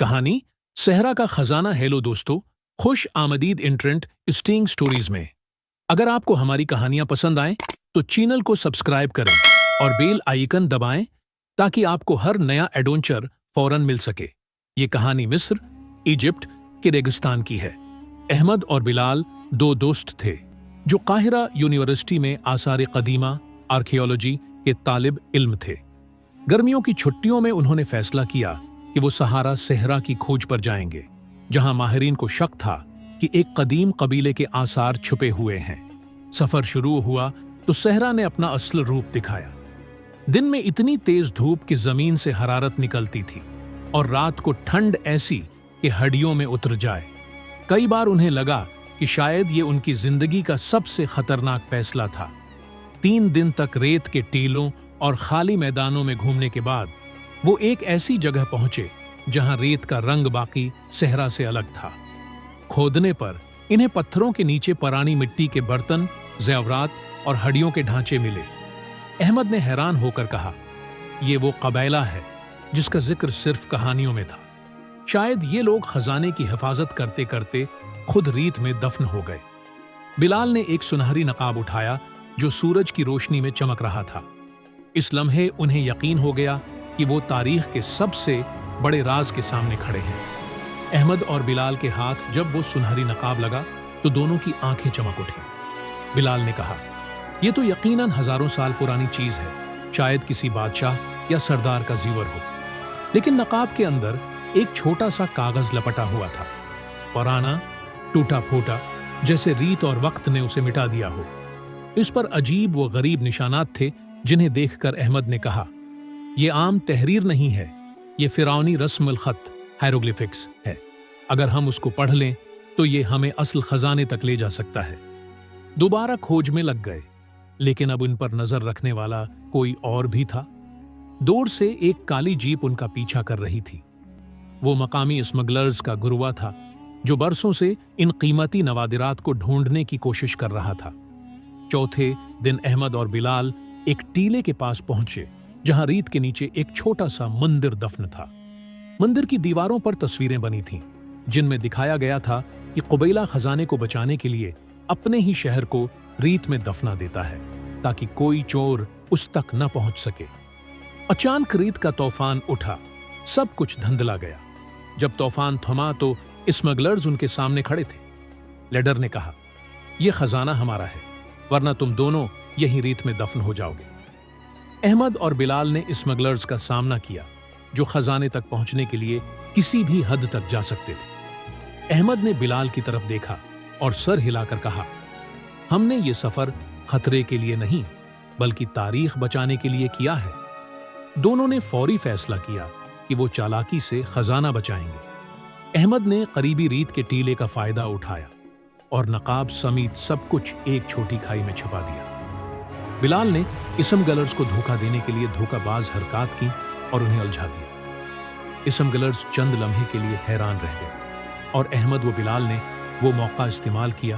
कहानी सहरा का खजाना। हेलो दोस्तों, खुश आमदीद इंटरेंट स्टिंग स्टोरीज में। अगर आपको हमारी कहानियां पसंद आएं तो चैनल को सब्सक्राइब करें और बेल आइकन दबाएं ताकि आपको हर नया एडवेंचर फौरन मिल सके। ये कहानी मिस्र, इजिप्ट के रेगिस्तान की है। अहमद और बिलाल दो दोस्त थे जो काहिरा यूनिवर्सिटी में आसार कदीमा आर्कियोलॉजी के तालिब इल्म थे। गर्मियों की छुट्टियों में उन्होंने फैसला किया कि वो सहारा सहरा की खोज पर जाएंगे, जहां माहिरीन को शक था कि एक कदीम कबीले के आसार छुपे हुए हैं। सफर शुरू हुआ तो सहरा ने अपना असल रूप दिखाया। दिन में इतनी तेज धूप कि जमीन से हरारत निकलती थी और रात को ठंड ऐसी कि हड्डियों में उतर जाए। कई बार उन्हें लगा कि शायद ये उनकी जिंदगी का सबसे खतरनाक फैसला था। 3 दिन तक रेत के टीलों और खाली मैदानों में घूमने के बाद वो एक ऐसी जगह पहुंचे जहां रेत का रंग बाकी सहरा से अलग था। खोदने पर इन्हें पत्थरों के नीचे पुरानी मिट्टी के बर्तन, ज़ेवरात और हड्डियों के ढांचे मिले। अहमद ने हैरान होकर कहा, ये वो कबीला है जिसका जिक्र सिर्फ कहानियों में था। शायद ये लोग खजाने की हिफाजत करते करते खुद रेत में दफन हो गए। बिलाल ने एक सुनहरी नकाब उठाया जो सूरज की रोशनी में चमक रहा था। इस लम्हे उन्हें यकीन हो गया कि वो तारीख के सबसे बड़े राज के सामने खड़े हैं। अहमद और बिलाल के हाथ जब वो सुनहरी नकाब लगा तो दोनों की आंखें चमक उठी। बिलाल ने कहा, ये तो यकीनन हजारों साल पुरानी चीज है, शायद किसी बादशाह या सरदार का जीवर हो। लेकिन नकाब के अंदर एक छोटा सा कागज लपटा हुआ था, पुराना, टूटा फूटा, जैसे रीत और वक्त ने उसे मिटा दिया हो। इस पर अजीब व गरीब निशानात थे जिन्हें देखकर अहमद ने कहा, ये आम तहरीर नहीं है, ये फिरौनी रस्मुल खत हायरोग्लिफिक्स है। अगर हम उसको पढ़ लें तो ये हमें असल खजाने तक ले जा सकता है। दोबारा खोज में लग गए, लेकिन अब उन पर नजर रखने वाला कोई और भी था। दूर से एक काली जीप उनका पीछा कर रही थी। वो मकामी स्मगलर्स का गुरुआ था जो बरसों से इन कीमती नवादिरात को ढूंढने की कोशिश कर रहा था। चौथे दिन अहमद और बिलाल एक टीले के पास पहुंचे जहां रेत के नीचे एक छोटा सा मंदिर दफन था। मंदिर की दीवारों पर तस्वीरें बनी थीं जिनमें दिखाया गया था कि कबीला खजाने को बचाने के लिए अपने ही शहर को रेत में दफना देता है ताकि कोई चोर उस तक न पहुंच सके। अचानक रेत का तूफान उठा, सब कुछ धंधला गया। जब तूफान थमा तो स्मगलर्स उनके सामने खड़े थे। लीडर ने कहा, यह खजाना हमारा है, वरना तुम दोनों यहीं रेत में दफन हो जाओगे। अहमद और बिलाल ने स्मगलर्स का सामना किया जो खजाने तक पहुंचने के लिए किसी भी हद तक जा सकते थे। अहमद ने बिलाल की तरफ देखा और सर हिलाकर कहा, हमने ये सफर खतरे के लिए नहीं बल्कि तारीख बचाने के लिए किया है। दोनों ने फौरी फैसला किया कि वो चालाकी से खजाना बचाएंगे। अहमद ने करीबी रेत के टीले का फायदा उठाया और नकाब समेत सब कुछ एक छोटी खाई में छुपा दिया। बिलाल ने स्मगलर्स को धोखा देने के लिए धोखाबाज हरकत की और उन्हें उलझा दिया। स्मगलर्स चंद लम्हे के लिए हैरान रह गए और अहमद व बिलाल ने वो मौका इस्तेमाल किया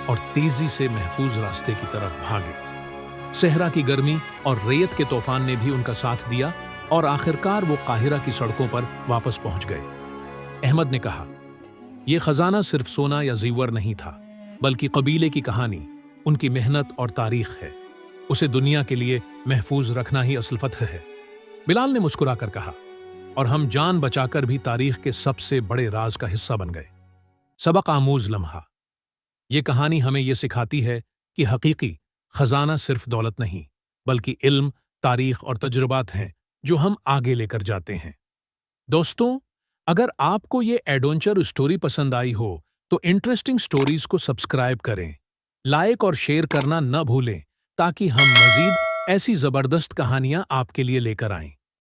और तेजी से महफूज रास्ते की तरफ भागे। सहरा की गर्मी और रेत के तूफान ने भी उनका साथ दिया और आखिरकार वो काहिरा की सड़कों पर वापस पहुंच गए। अहमद ने कहा, यह खजाना सिर्फ सोना या जीवर नहीं था बल्कि कबीले की कहानी, उनकी मेहनत और तारीख है। उसे दुनिया के लिए महफूज रखना ही असल फतह है। बिलाल ने मुस्कुराकर कहा, और हम जान बचाकर भी तारीख के सबसे बड़े राज का हिस्सा बन गए। सबक आमूज लम्हा। ये कहानी हमें यह सिखाती है कि हकीकी खजाना सिर्फ दौलत नहीं बल्कि इल्म, तारीख और तजुर्बात हैं जो हम आगे लेकर जाते हैं। दोस्तों, अगर आपको ये एडवेंचर स्टोरी पसंद आई हो तो इंटरेस्टिंग स्टोरीज को सब्सक्राइब करें, लाइक और शेयर करना न भूलें ताकि हम मजीद ऐसी जबरदस्त कहानियां आपके लिए लेकर आएं।